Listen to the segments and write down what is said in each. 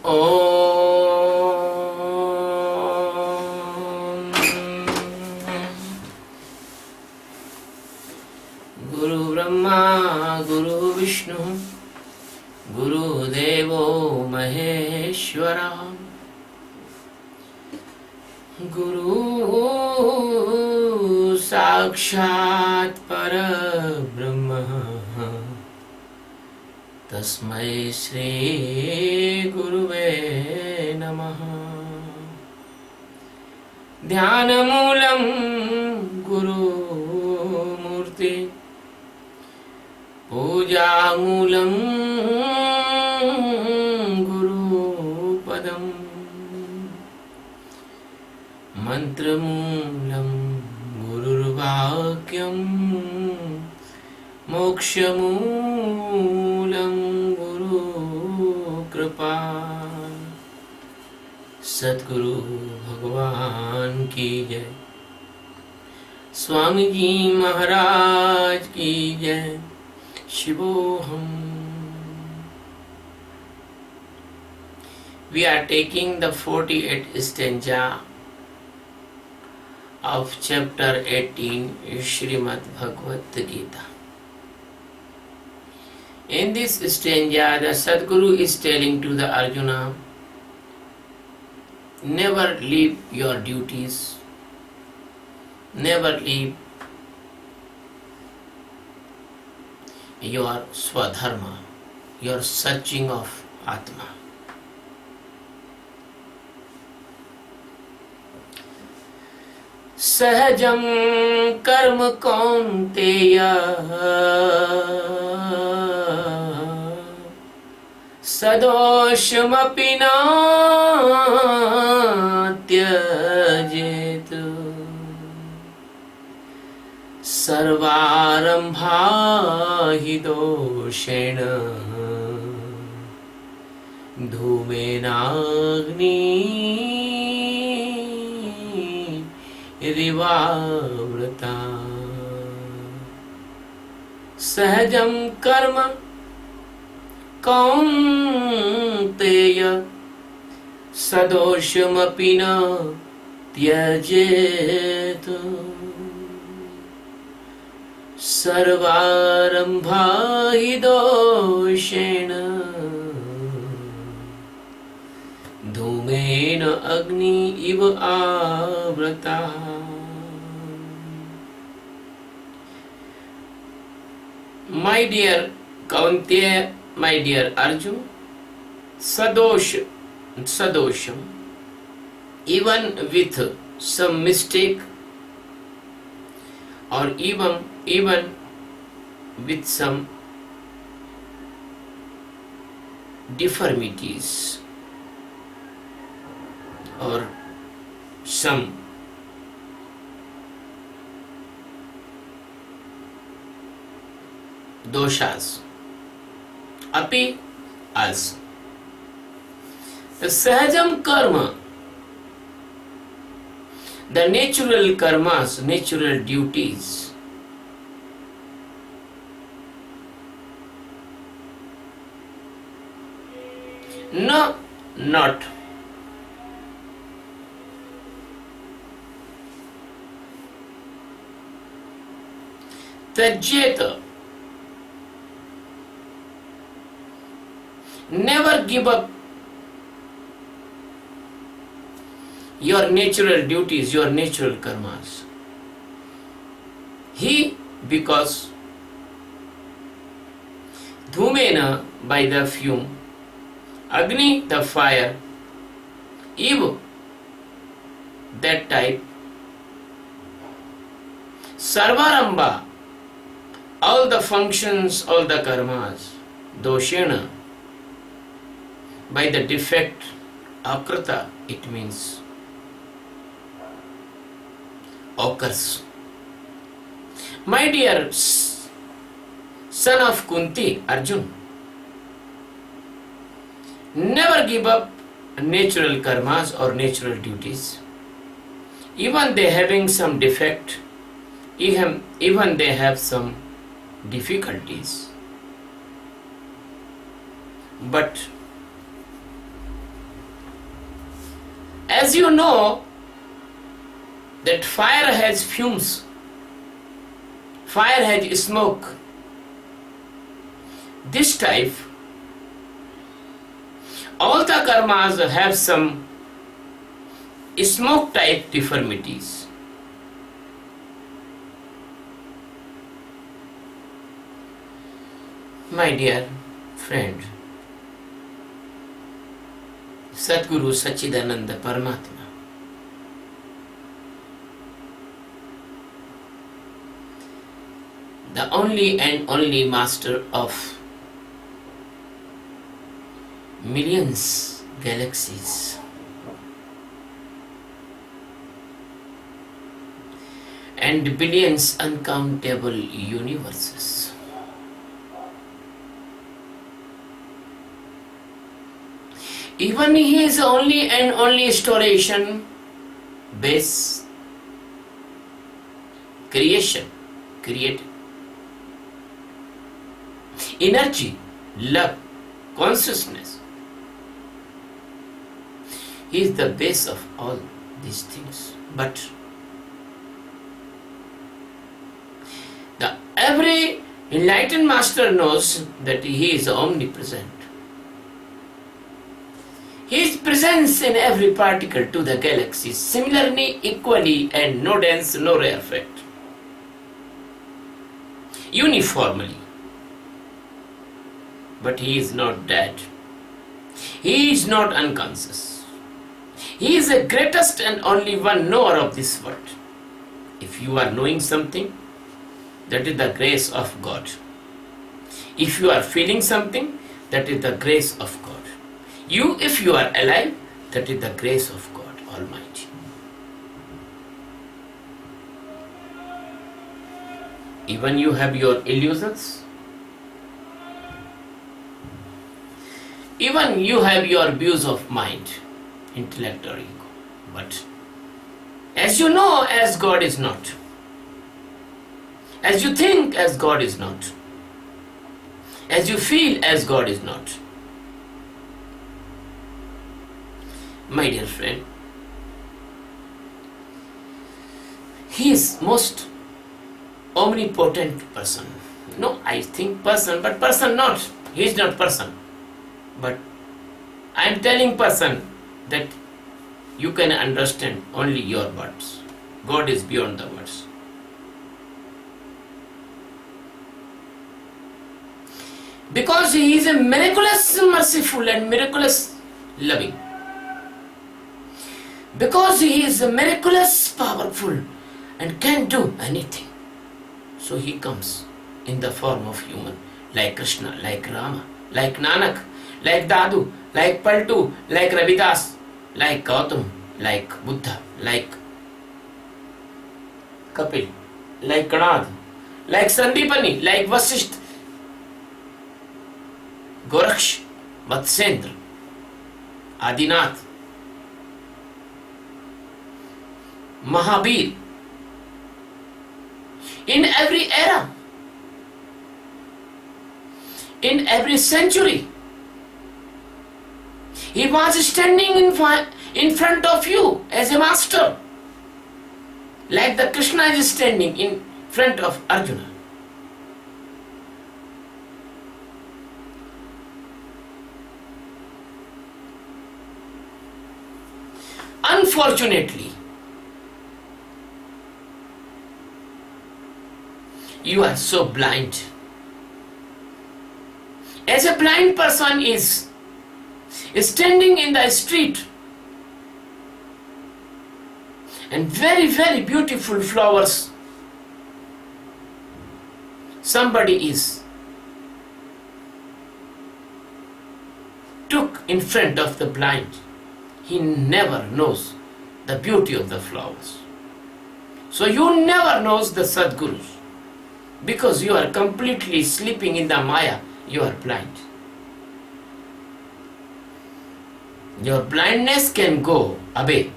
Om Guru Brahma Guru Vishnu Guru Devo Maheshwara Guru Sakshat Parabrahma Tasmai Shri Guruve Namaha Dhyanamoolam Guru Murti Pujamoolam Guru Padam Mantramoolam Gururvakyam Mokshamoolam Guru Kripa Satguru Bhagwan ki jai Swami Ji Maharaj ki jai Shivoham. We are taking the 48th stanza of chapter 18 Srimad Bhagavad Geeta. In this stanza, the Sadguru is telling to the Arjuna, never leave your duties, never leave your swadharma, your searching of Atma. Sahajam karma kaunteya sadoshamapi na tyajetu sarvarambha hi doshena dhumenagni rivavrata sahajam karma kaunteya sadoshamapi na tyajetu sarvarambha hi doshena dhumena agni iva avrata. My dear Kaunteya, my dear Arjun, sadosham, even with some mistake or even with some deformities or some doshas, api also. The sahajam karma, the natural karmas, natural duties, no, not Tajeta, never give up your natural duties, your natural karmas. He, because dhumena, by the fume, agni, the fire, eva, that type, sarvaramba, all the functions, all the karmas, doshena, by the defect, akrata, it means occurs. My dear son of Kunti, Arjun, never give up natural karmas or natural duties. Even they having some defect, even they have some difficulties. But As you know that fire has fumes, fire has smoke. This type, all the karmas have some smoke type deformities. My dear friend, Sadguru Sachidananda Paramatma, the only and only master of millions galaxies, and billions uncountable universes, even he is only and only restoration, base, creation, created, energy, love, consciousness. He is the base of all these things. But the every enlightened master knows that he is omnipresent. His presence in every particle to the galaxy, similarly, equally, and no dense, no rarefact, uniformly. But he is not dead. He is not unconscious. He is the greatest and only one knower of this world. If you are knowing something, that is the grace of God. If you are feeling something, that is the grace of God. If you are alive, that is the grace of God Almighty. Even you have your illusions, even you have your views of mind, intellect or ego. But as you know, as God is not. As you think, as God is not. As you feel, as God is not. My dear friend, he is most omnipotent person. No, I think person, but person not. He is not person. But I am telling person that you can understand only your words. God is beyond the words. Because he is a miraculous merciful and miraculous loving. Because he is a miraculous powerful and can do anything. So he comes in the form of human, like Krishna, like Rama, like Nanak, like Dadu, like Paltu, like Ravidas, like Gautam, like Buddha, like Kapil, like Kanad, like Sandipani, like Vasisht, Goraksh, Vatsendra, Adinath, Mahabir. In every era, in every century, he was standing in front of you as a master, like the Krishna is standing in front of Arjuna. Unfortunately, you are so blind. As a blind person is standing in the street and very, very beautiful flowers, somebody is took in front of the blind. He never knows the beauty of the flowers. So you never knows the Sadgurus. Because you are completely sleeping in the Maya, you are blind. Your blindness can go away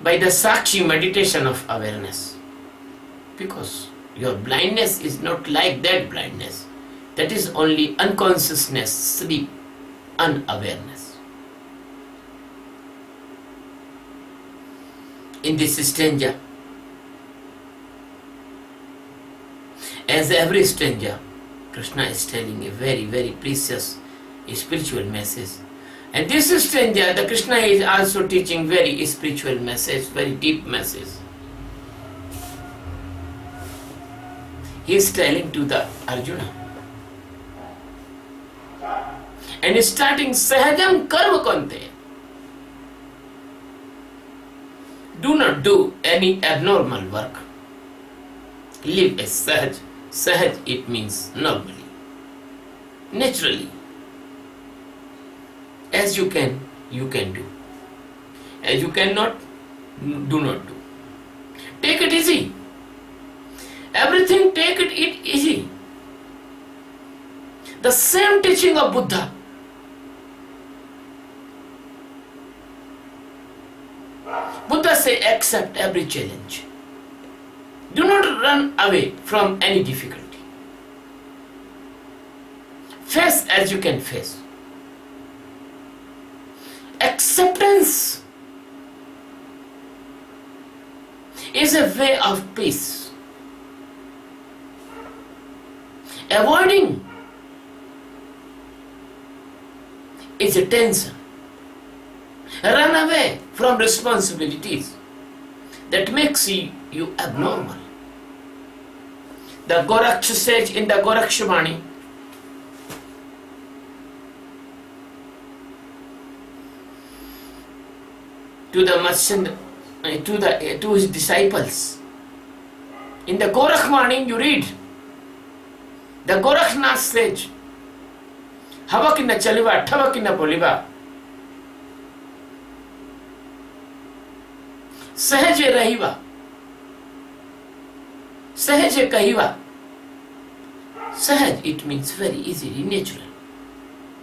by the Sakshi meditation of awareness. Because your blindness is not like that blindness. That is only unconsciousness, sleep, unawareness. in this stanza. As every stanza, Krishna is telling a very, very precious spiritual message. And this stanza, the Krishna is also teaching very spiritual message, very deep message. He is telling to the Arjuna. And is starting Sahajam Karma Kante. Do not do any abnormal work. Live as Sahaj. Sahaj, it means normally, naturally. As you can do. As you cannot, do not do. Take it easy. Everything take it easy. The same teaching of Buddha. Buddha say accept every challenge. Do not run away from any difficulty. Face as you can face. Acceptance is a way of peace. Avoiding is a tension. Run away from responsibilities that makes you abnormal. The Goraksh sage in the Gorakshvani, to the messenger, to his disciples. In the Gorakshvani you read, the Gorakshnath sage, Havakina chaliva, Thavakina boliva. Sahaje rahiva. Sahaje kahiva. Sahaj, it means very easily, natural,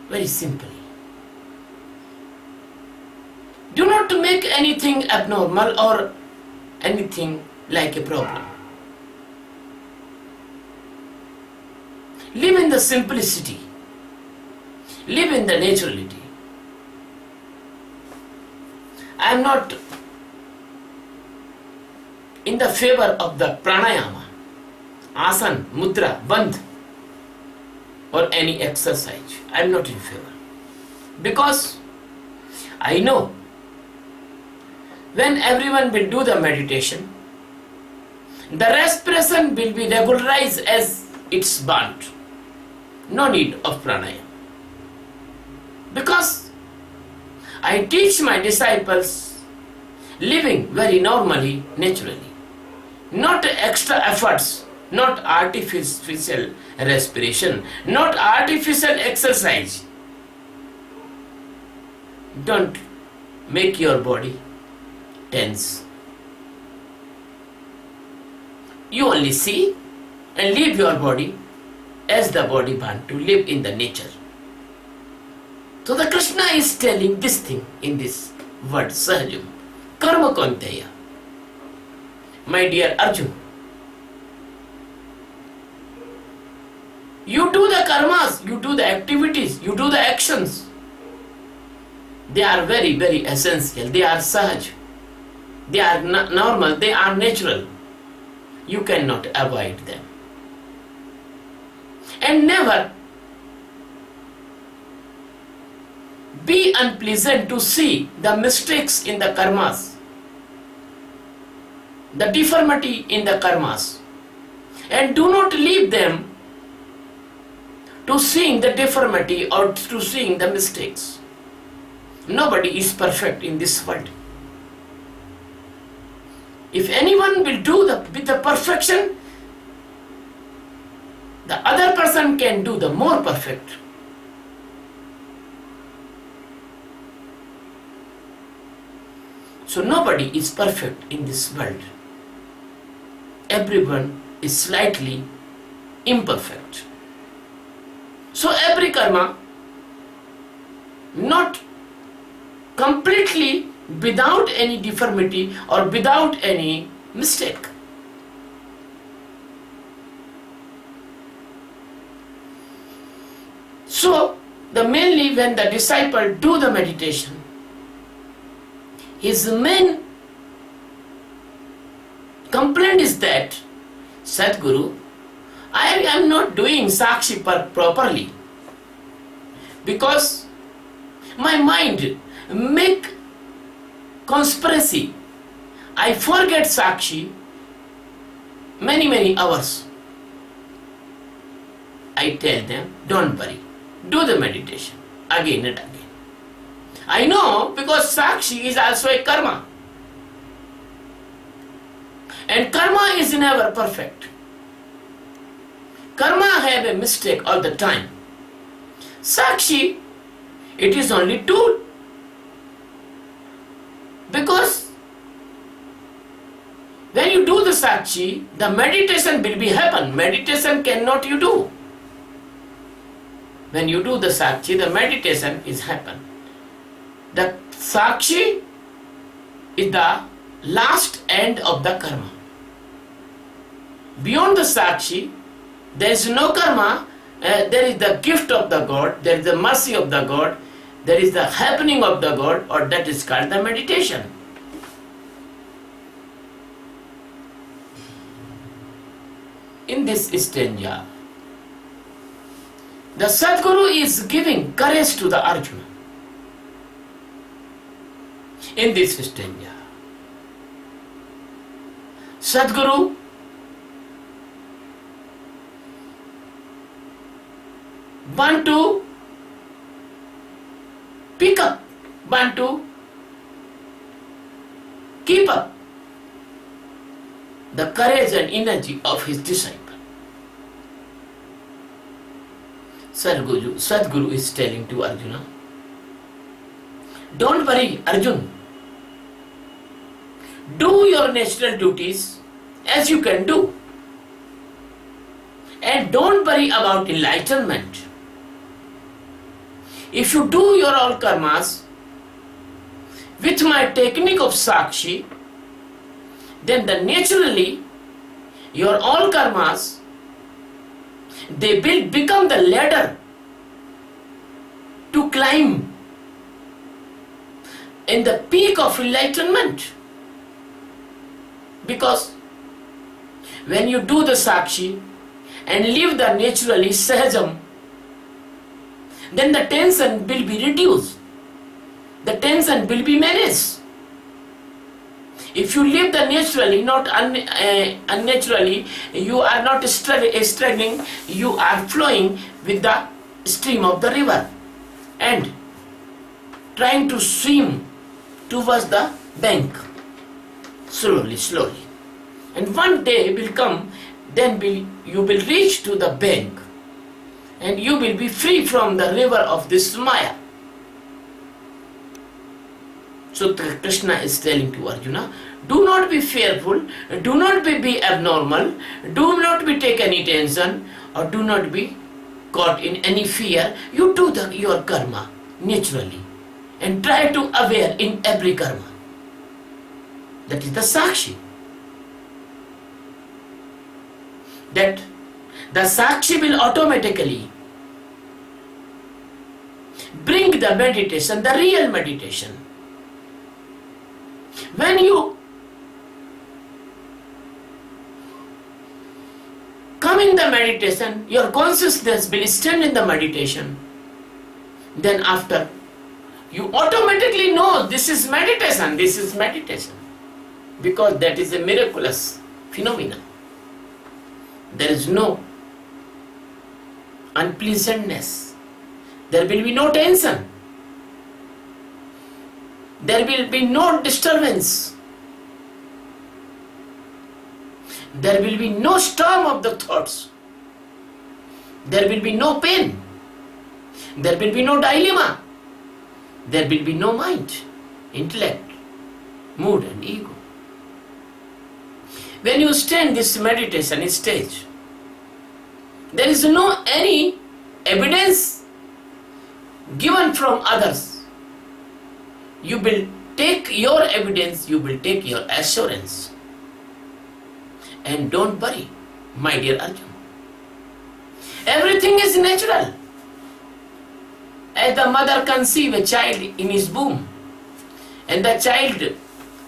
very simple. Do not make anything abnormal or anything like a problem. Live in the simplicity. Live in the naturality. I am not in the favor of the pranayama, asan, mudra, bandh, or any exercise. I am not in favor. Because I know when everyone will do the meditation, the respiration will be regularized as it's burnt. No need of pranayama. Because I teach my disciples living very normally, naturally. Not extra efforts, not artificial respiration, not artificial exercise. Don't make your body tense. You only see and leave your body as the body born to live in the nature. So the Krishna is telling this thing in this word, Sahajam, Karma Konteya. My dear Arjun, you do the karmas, you do the activities, you do the actions. They are very, very essential. They are Sahaj. They are normal. They are natural. You cannot avoid them. And never be unpleasant to see the mistakes in the karmas, the deformity in the karmas, and do not leave them to seeing the deformity or to seeing the mistakes. Nobody is perfect in this world. If anyone will do with the perfection, the other person can do the more perfect. So nobody is perfect in this world. Everyone is slightly imperfect. So every karma, not completely without any deformity or without any mistake. So, mainly when the disciple do the meditation, his main complaint is that, Sadhguru, I am not doing Sakshi properly because my mind make conspiracy. I forget Sakshi many hours. I tell them, don't worry, do the meditation again and again. I know because Sakshi is also a karma. And karma is never perfect. Karma have a mistake all the time. Sakshi, it is only tool. Because when you do the Sakshi, the meditation will be happen. Meditation cannot you do. When you do the Sakshi, the meditation is happen. The Sakshi is the last end of the karma. Beyond the Sakshi, there is no karma, there is the gift of the God, there is the mercy of the God, there is the happening of the God, or that is called the meditation. In this stanza, the Sadguru is giving courage to the Arjuna. In this stanza, Sadguru want to pick up, want to keep up the courage and energy of his disciple. Sadguru is telling to Arjuna, don't worry, Arjun. Do your natural duties as you can do. And don't worry about enlightenment. If you do your all karmas with my technique of Sakshi, then naturally your all karmas, they will become the ladder to climb in the peak of enlightenment. Because when you do the Sakshi and live the naturally Sahajam, then the tension will be reduced. The tension will be managed. If you live the naturally, not unnaturally, you are not struggling, you are flowing with the stream of the river and trying to swim towards the bank, slowly. And one day will come, then you will reach to the bank and you will be free from the river of this Maya. So Krishna is telling to Arjuna, do not be fearful, do not be abnormal, do not be take any tension, or do not be caught in any fear. You do your karma naturally and try to aware in every karma. That is the Sakshi. That the Sakshi will automatically bring the meditation, the real meditation. When you come in the meditation, your consciousness will stand in the meditation. Then after, you automatically know this is meditation. Because that is a miraculous phenomenon. There is no unpleasantness. There will be no tension. There will be no disturbance. There will be no storm of the thoughts. There will be no pain. There will be no dilemma. There will be no mind, intellect, mood and ego. When you stand this meditation stage, there is no any evidence given from others. You will take your evidence, you will take your assurance. And don't worry, my dear Arjun. Everything is natural. As the mother conceives a child in his womb, and the child,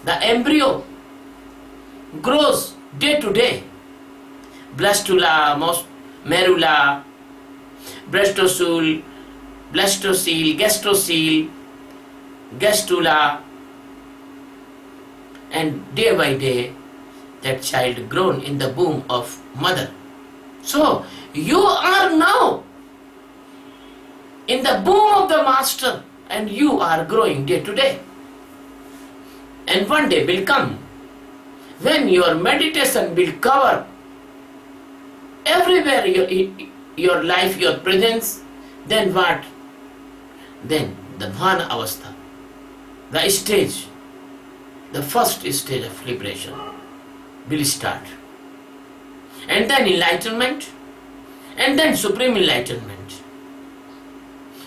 the embryo, grows day to day. Blastula, merula, blastosul, blastocele, gastrocele, gastula, and day by day that child grown in the womb of mother. So you are now in the womb of the master and you are growing day to day. And one day will come when your meditation will cover everywhere your life, your presence. Then what? Then the Dvana Avastha, the stage, the first stage of liberation will start. And then enlightenment, and then supreme enlightenment.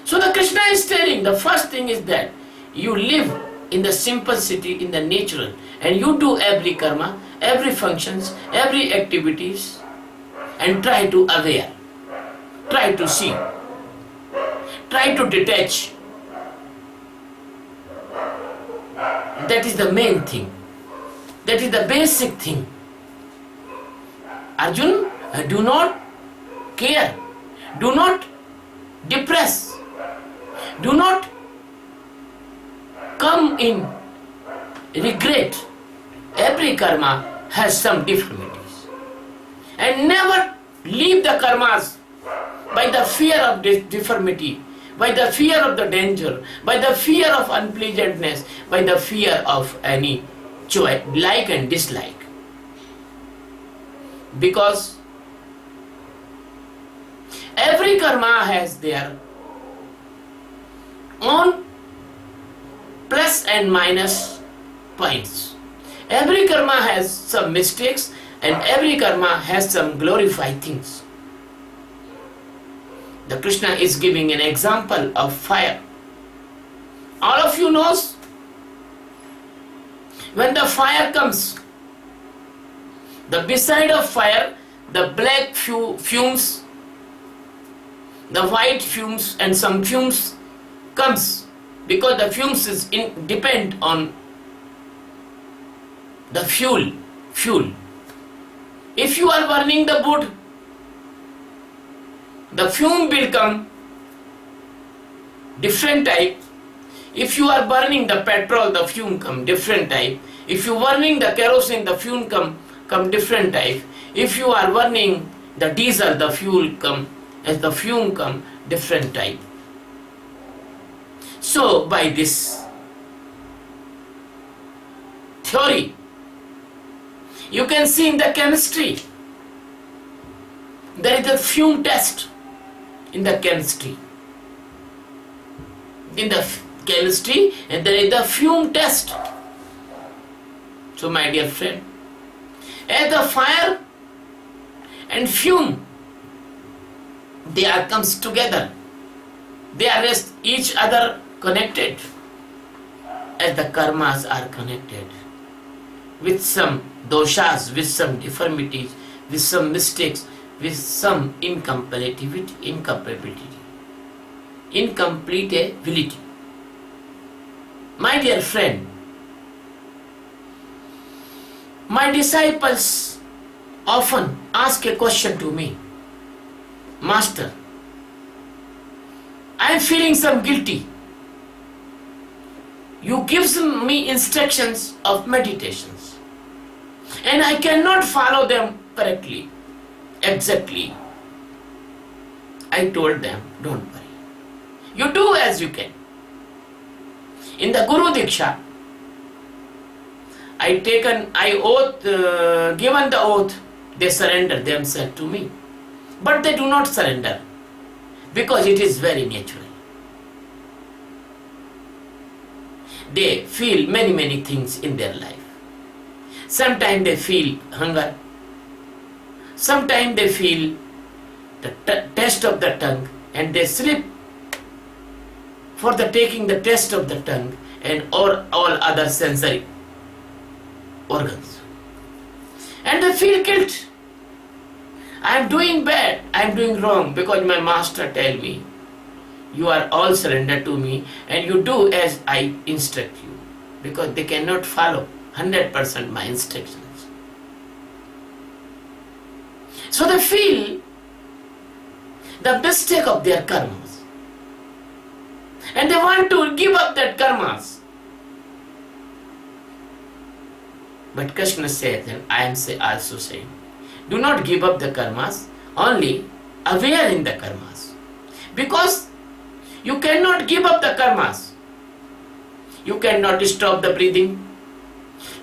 So the Krishna is telling, the first thing is that you live in the simplicity, in the natural, and you do every karma, every functions, every activities, and try to aware, try to see, try to detach. That is the main thing. That is the basic thing. Arjun, do not care, do not depress, do not come in regret. Every karma has some deformities. And never leave the karmas by the fear of deformity, by the fear of the danger, by the fear of unpleasantness, by the fear of any joy, like and dislike. Because every karma has their own plus and minus points. Every karma has some mistakes and every karma has some glorified things. The Krishna is giving an example of fire. All of you knows when the fire comes, the beside of fire, the black fumes, the white fumes and some fumes comes because the fumes is depend on the fuel. If you are burning the wood, the fume will come different type. If you are burning the petrol, the fume come different type. If you are burning the kerosene, the fume come different type. If you are burning the diesel, the fuel come as the fume come different type. So by this theory, you can see in the chemistry, there is a fume test in the chemistry. In the chemistry, and there is the fume test. So my dear friend, as the fire and fume, they are comes together. They are each other connected, as the karmas are connected with some doshas, with some deformities, with some mistakes, with some incompatibility. My dear friend, my disciples often ask a question to me, Master, I am feeling some guilty. You give me instructions of meditations and I cannot follow them correctly, exactly. I told them, don't worry. You do as you can. In the Guru Diksha, given the oath, they surrender themselves to me. But they do not surrender because it is very natural. They feel many things in their life. Sometimes they feel hunger. Sometimes they feel the taste of the tongue and they slip for the taking the taste of the tongue and all other sensory organs. And they feel guilt. I am doing bad, I am doing wrong because my master tell me, you are all surrendered to me and you do as I instruct you, because they cannot follow 100% my instructions. So they feel the mistake of their karmas. And they want to give up that karmas. But Krishna said, and I am also saying, do not give up the karmas, only aware in the karmas. Because you cannot give up the karmas. You cannot stop the breathing.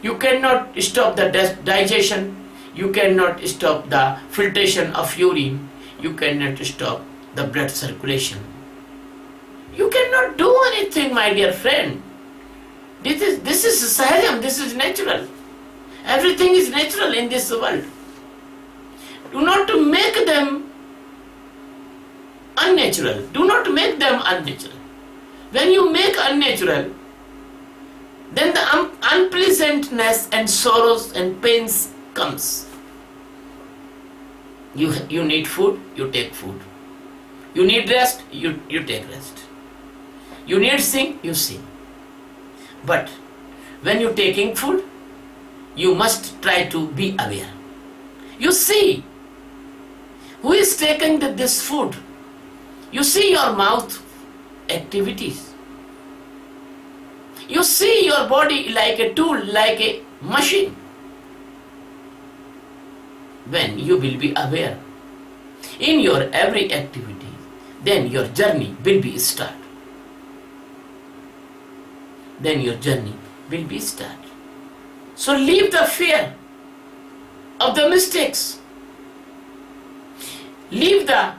You cannot stop the digestion. You cannot stop the filtration of urine. You cannot stop the blood circulation. You cannot do anything, my dear friend. This is sahajam, this is natural. Everything is natural in this world. Do not make them unnatural. Do not make them unnatural. When you make unnatural, then the unpleasantness and sorrows and pains comes. You need food, you take food. You need rest, you take rest. You need sing, you sing. But when you're taking food, you must try to be aware. You see who is taking this food. You see your mouth activities. You see your body like a tool, like a machine. When you will be aware in your every activity, then your journey will be start. Then your journey will be start. So leave the fear of the mistakes. Leave the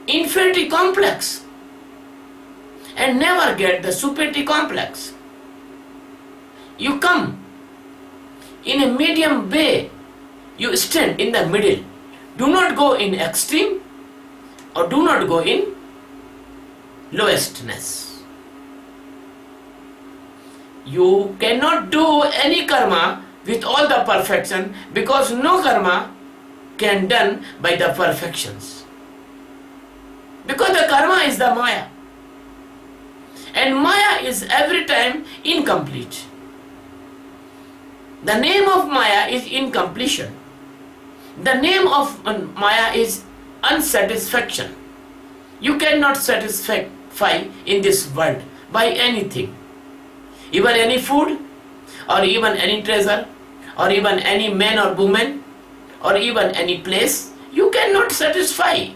inferiority complex and never get the superiority complex. You come in a medium way. You stand in the middle. Do not go in extreme or do not go in lowestness. You cannot do any karma with all the perfection, because no karma can done by the perfections. Because the karma is the Maya. And Maya is every time incomplete. The name of Maya is incompletion. The name of Maya is unsatisfaction. You cannot satisfy in this world by anything. Even any food, or even any treasure, or even any man or woman, or even any place, you cannot satisfy.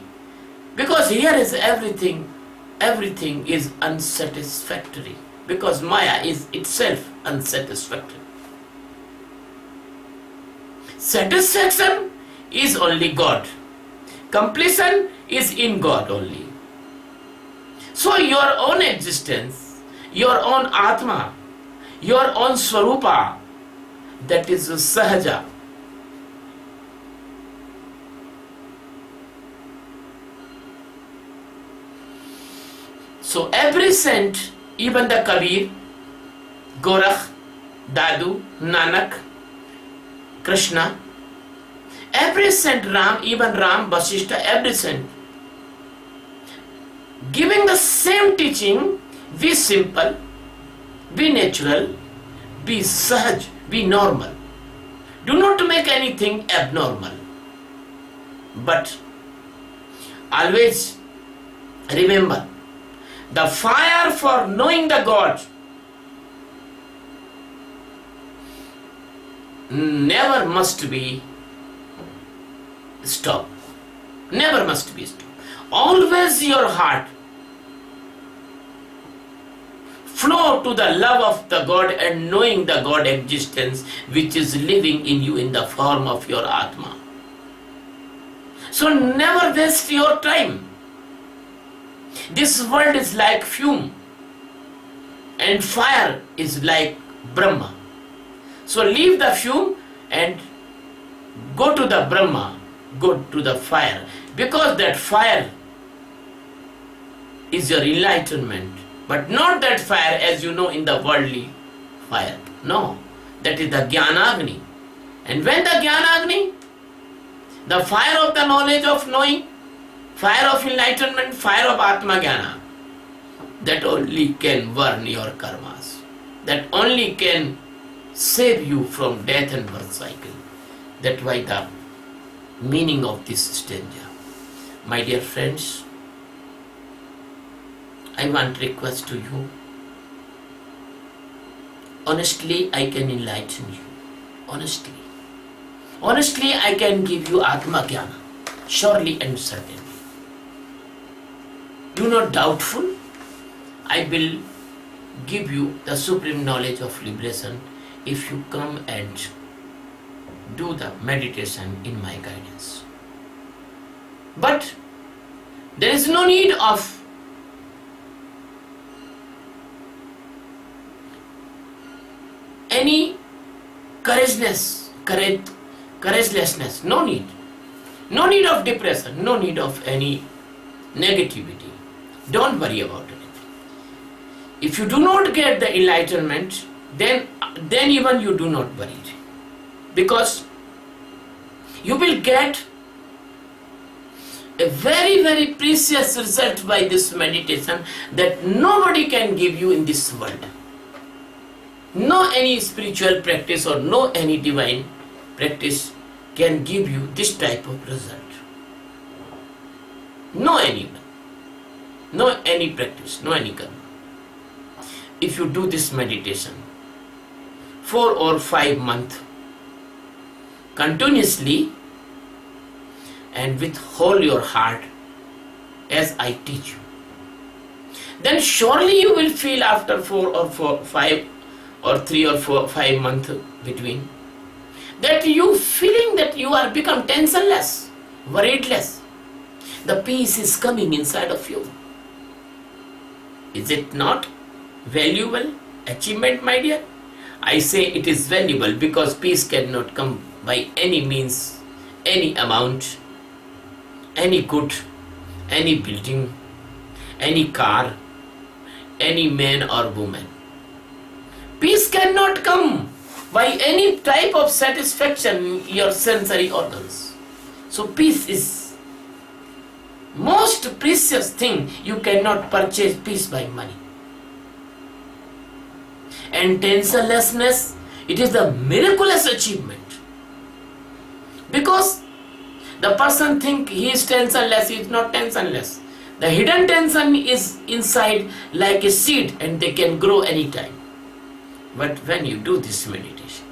Because here is everything is unsatisfactory. Because Maya is itself unsatisfactory. Satisfaction is only God. Completion is in God only. So your own existence, your own Atma, your own Swarupa, that is Sahaja. So every saint, even the Kabir, Gorakh, Dadu, Nanak, Krishna, every saint, Ram, even Ram, Vasishtha, every saint, giving the same teaching, be simple, be natural, be sahaj, be normal. Do not make anything abnormal. But always remember, the fire for knowing the God never must be stopped. Never must be stopped. Always your heart flow to the love of the God and knowing the God existence which is living in you in the form of your Atma. So never waste your time. This world is like fume and fire is like Brahma. So leave the fume and go to the Brahma, go to the fire, because that fire is your enlightenment, but not that fire as you know in the worldly fire. No, that is the Jnanagni. And when the Jnanagni, the fire of the knowledge of knowing, fire of enlightenment, fire of Atma Jnana, that only can burn your karmas. That only can save you from death and birth cycle. That's why the meaning of this stanza. My dear friends, I want to request to you. Honestly, I can enlighten you. Honestly. Honestly, I can give you Atma Jnana. Surely and certainly. Do not doubtful. I will give you the supreme knowledge of liberation if you come and do the meditation in my guidance. But there is no need of any couragelessness, no need. No need of depression, no need of any negativity. Don't worry about it. If you do not get the enlightenment, then even you do not worry. Because you will get a very, very precious result by this meditation that nobody can give you in this world. No any spiritual practice or no any divine practice can give you this type of result. No anyone. No any practice, no any karma. If you do this meditation 4 or 5 months continuously and with whole your heart as I teach you, then surely you will feel after 4 or 5 or 3 or 4 5 months between that you feeling that you are become tensionless, worriedless. The peace is coming inside of you. Is it not valuable achievement, my dear? I say it is valuable because peace cannot come by any means, any amount, any good, any building, any car, any man or woman. Peace cannot come by any type of satisfaction in your sensory organs. So peace is most precious thing. You cannot purchase peace by money. And tensionlessness, it is the miraculous achievement. Because the person think he is tensionless, he is not tensionless. The hidden tension is inside like a seed and they can grow anytime. But when you do this meditation,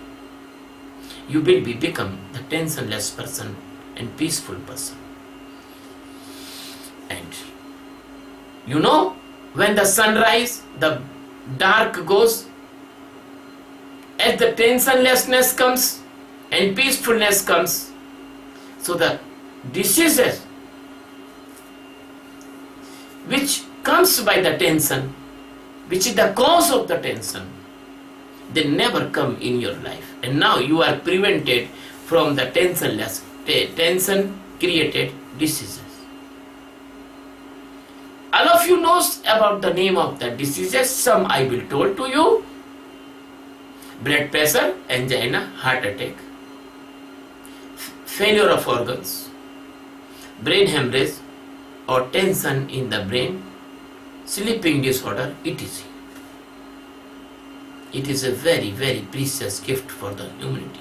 you will become the tensionless person and peaceful person. And you know, when the sun rises, the dark goes, as the tensionlessness comes and peacefulness comes, so the diseases which comes by the tension, which is the cause of the tension, they never come in your life. And now you are prevented from the tension created diseases. All of you knows about the name of the diseases. Some I will told to you. Blood pressure, angina, heart attack, failure of organs, brain hemorrhage or tension in the brain, sleeping disorder, etc. It is a very, very precious gift for the humanity.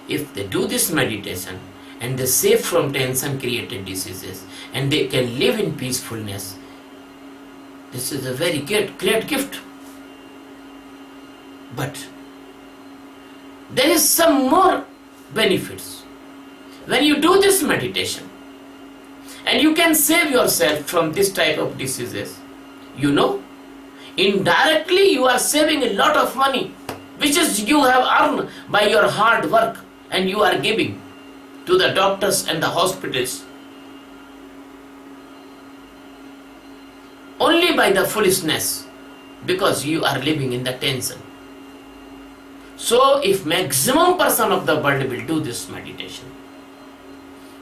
If they do this meditation and they save from tension created diseases and they can live in peacefulness, this is a very great gift. But there is some more benefits. When you do this meditation and you can save yourself from this type of diseases, you know, indirectly you are saving a lot of money which is you have earned by your hard work and you are giving to the doctors and the hospitals only by the foolishness because you are living in the tension. So if maximum person of the world will do this meditation,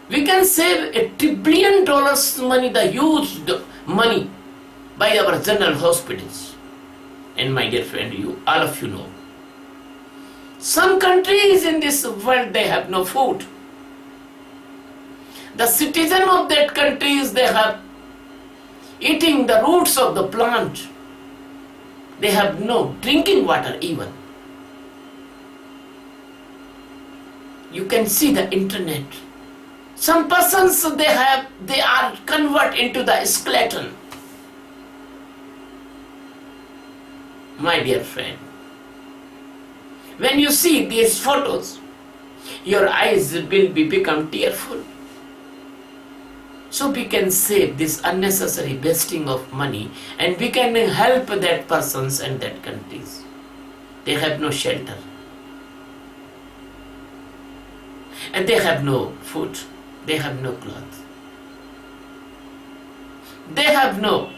we can save $1 trillion money, the huge money by our general hospitals. And my dear friend, all of you know, some countries in this world, they have no food. The citizen of that countries, they have eating the roots of the plant. They have no drinking water even. You can see the internet. Some persons they are convert into the skeleton. My dear friend, when you see these photos, your eyes will become tearful. So we can save this unnecessary wasting of money, and we can help that persons and that countries. They have no shelter, and they have no food, they have no clothes, they have no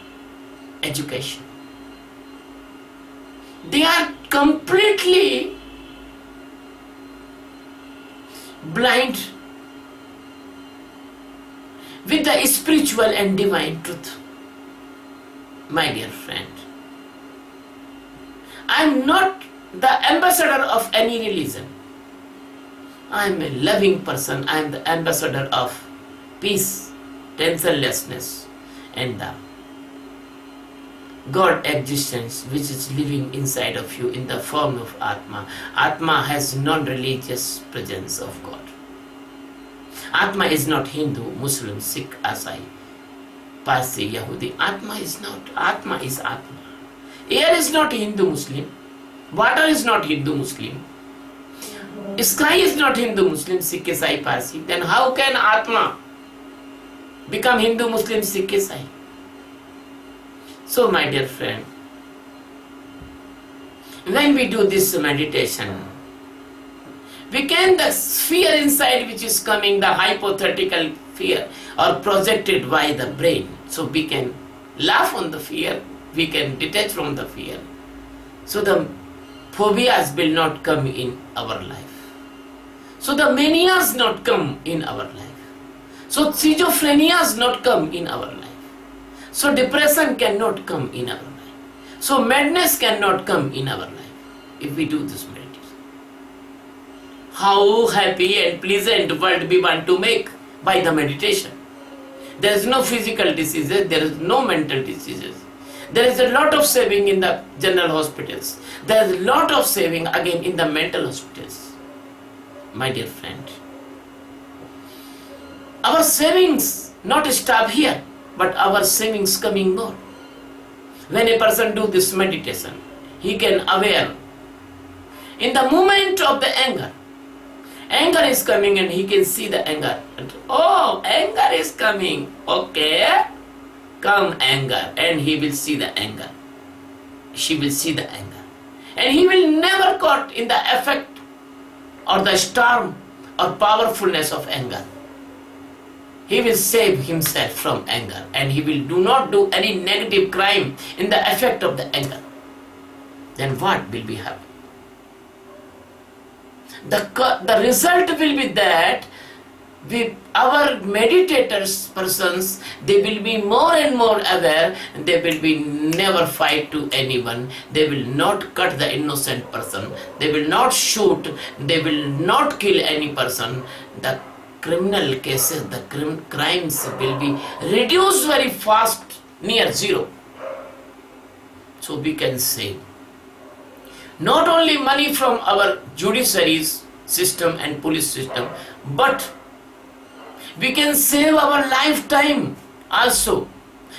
education. They are completely blind with the spiritual and divine truth. My dear friend, I am not the ambassador of any religion. I am a loving person. I am the ambassador of peace, tensionlessness, and the God existence which is living inside of you in the form of Atma. Atma has non-religious presence of God. Atma is not Hindu, Muslim, Sikh, Asai, Parsi, Yahudi. Atma is not. Atma is Atma. Air is not Hindu, Muslim. Water is not Hindu, Muslim. Sky is not Hindu, Muslim, Sikh, Asai, Parsi. Then how can Atma become Hindu, Muslim, Sikh, Asai? So my dear friend, when we do this meditation, we can, the fear inside which is coming, the hypothetical fear or projected by the brain. So we can laugh on the fear, we can detach from the fear. So the phobias will not come in our life. So the manias not come in our life. So schizophrenias not come in our life. So depression cannot come in our life. So madness cannot come in our life if we do this meditation. How happy and pleasant world we want to make by the meditation. There is no physical diseases, there is no mental diseases. There is a lot of saving in the general hospitals. There is a lot of saving again in the mental hospitals. My dear friend, our savings not stop here, but our savings coming more. When a person do this meditation, he can aware in the moment of the anger. Anger is coming and he can see the anger. And, oh, anger is coming. Okay, come anger, and he will see the anger. She will see the anger, and he will never caught in the effect or the storm or powerfulness of anger. He will save himself from anger, and he will do not do any negative crime in the effect of the anger. Then what will be happen? The result will be that our meditators persons, they will be more and more aware, and they will be never fight to anyone. They will not cut the innocent person. They will not shoot. They will not kill any person. The criminal cases, the crimes will be reduced very fast, near zero. So we can save not only money from our judiciary's system and police system, but we can save our lifetime also.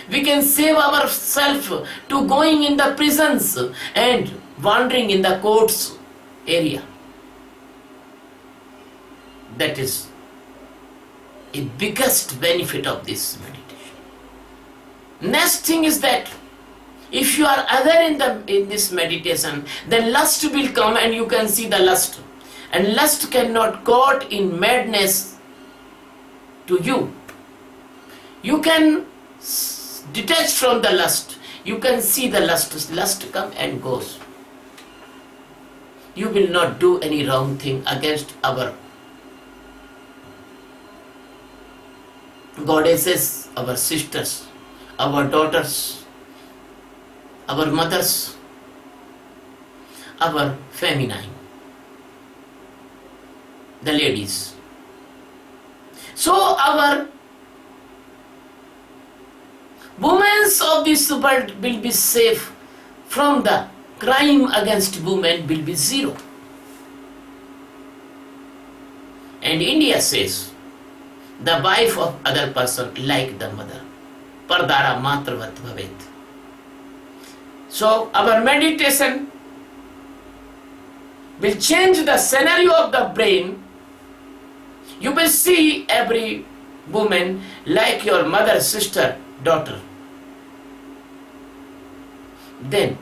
We can save ourselves to going in the prisons and wandering in the courts area. That is a biggest benefit of this meditation. Next thing is that if you are aware in this meditation, then lust will come and you can see the lust. And lust cannot caught in madness to you. You can detach from the lust. You can see the lust. Lust come and goes. You will not do any wrong thing against our goddesses, our sisters, our daughters, our mothers, our feminine, the ladies. So our women of this world will be safe from the crime against women will be zero. And India says the wife of other person like the mother. Pardara matravat bhavet. So our meditation will change the scenario of the brain. You will see every woman like your mother, sister, daughter. Then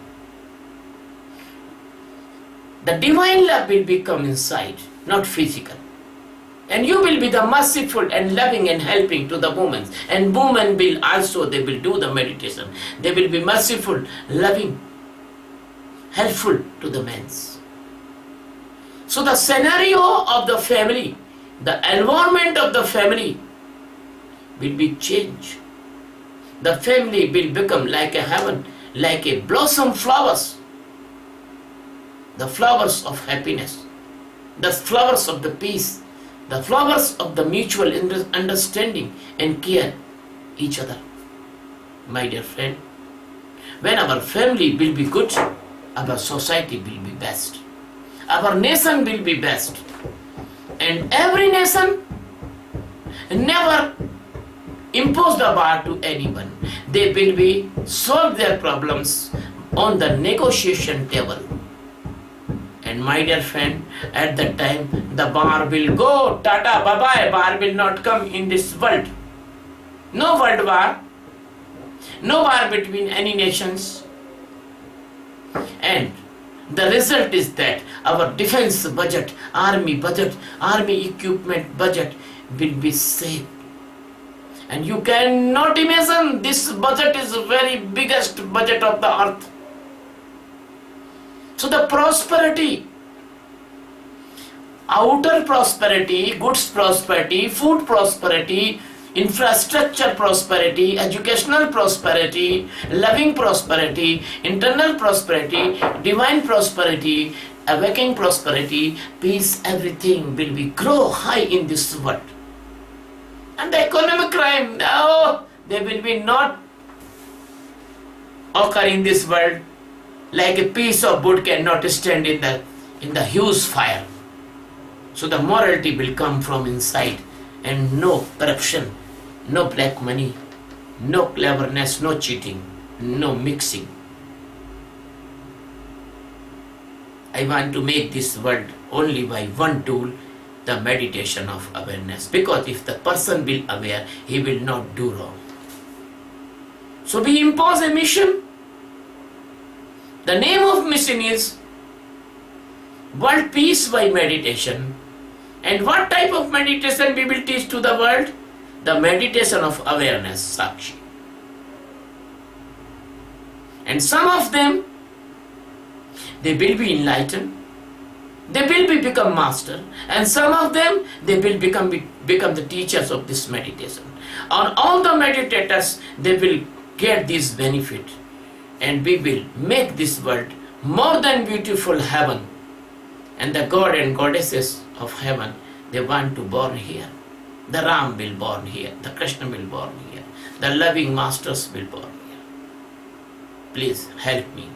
the divine love will become inside, not physical. And you will be the merciful and loving and helping to the women. And women will also, they will do the meditation. They will be merciful, loving, helpful to the men. So the scenario of the family, the environment of the family will be changed. The family will become like a heaven, like a blossom flowers. The flowers of happiness, the flowers of the peace, the flowers of the mutual understanding and care each other. My dear friend, when our family will be good, our society will be best. Our nation will be best. And every nation never impose the bar to anyone. They will be solve their problems on the negotiation table. And my dear friend, at that time the bar will go, tata, bye-bye, bar will not come in this world. No world war, no war between any nations. And the result is that our defense budget, army equipment budget will be saved. And you cannot imagine, this budget is the very biggest budget of the earth. So the prosperity, outer prosperity, goods prosperity, food prosperity, infrastructure prosperity, educational prosperity, loving prosperity, internal prosperity, divine prosperity, awakening prosperity, peace, everything will be grow high in this world. And the economic crime, no, they will be not occur in this world. Like a piece of wood cannot stand in the huge fire. So the morality will come from inside, and no corruption, no black money, no cleverness, no cheating, no mixing. I want to make this world only by one tool, the meditation of awareness. Because if the person will aware, he will not do wrong. So we impose a mission. The name of mission is World Peace by Meditation. And what type of meditation we will teach to the world? The meditation of awareness, Sakshi. And some of them, they will be enlightened. They will become master. And some of them, they will become the teachers of this meditation. On all the meditators, they will get this benefit. And we will make this world more than beautiful heaven. And the God and goddesses of heaven, they want to born here. The Ram will born here. The Krishna will born here. The loving masters will born here. Please help me.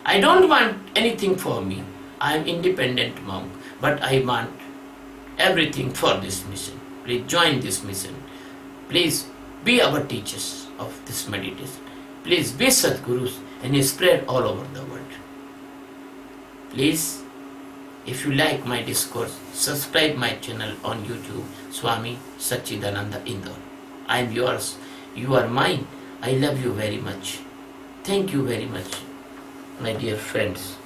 I don't want anything for me. I am independent monk. But I want everything for this mission. Please join this mission. Please be our teachers of this meditation. Please be Sadgurus and spread all over the world. Please, if you like my discourse, subscribe my channel on YouTube, Swami Sachidananda Indore. I am yours. You are mine. I love you very much. Thank you very much, my dear friends.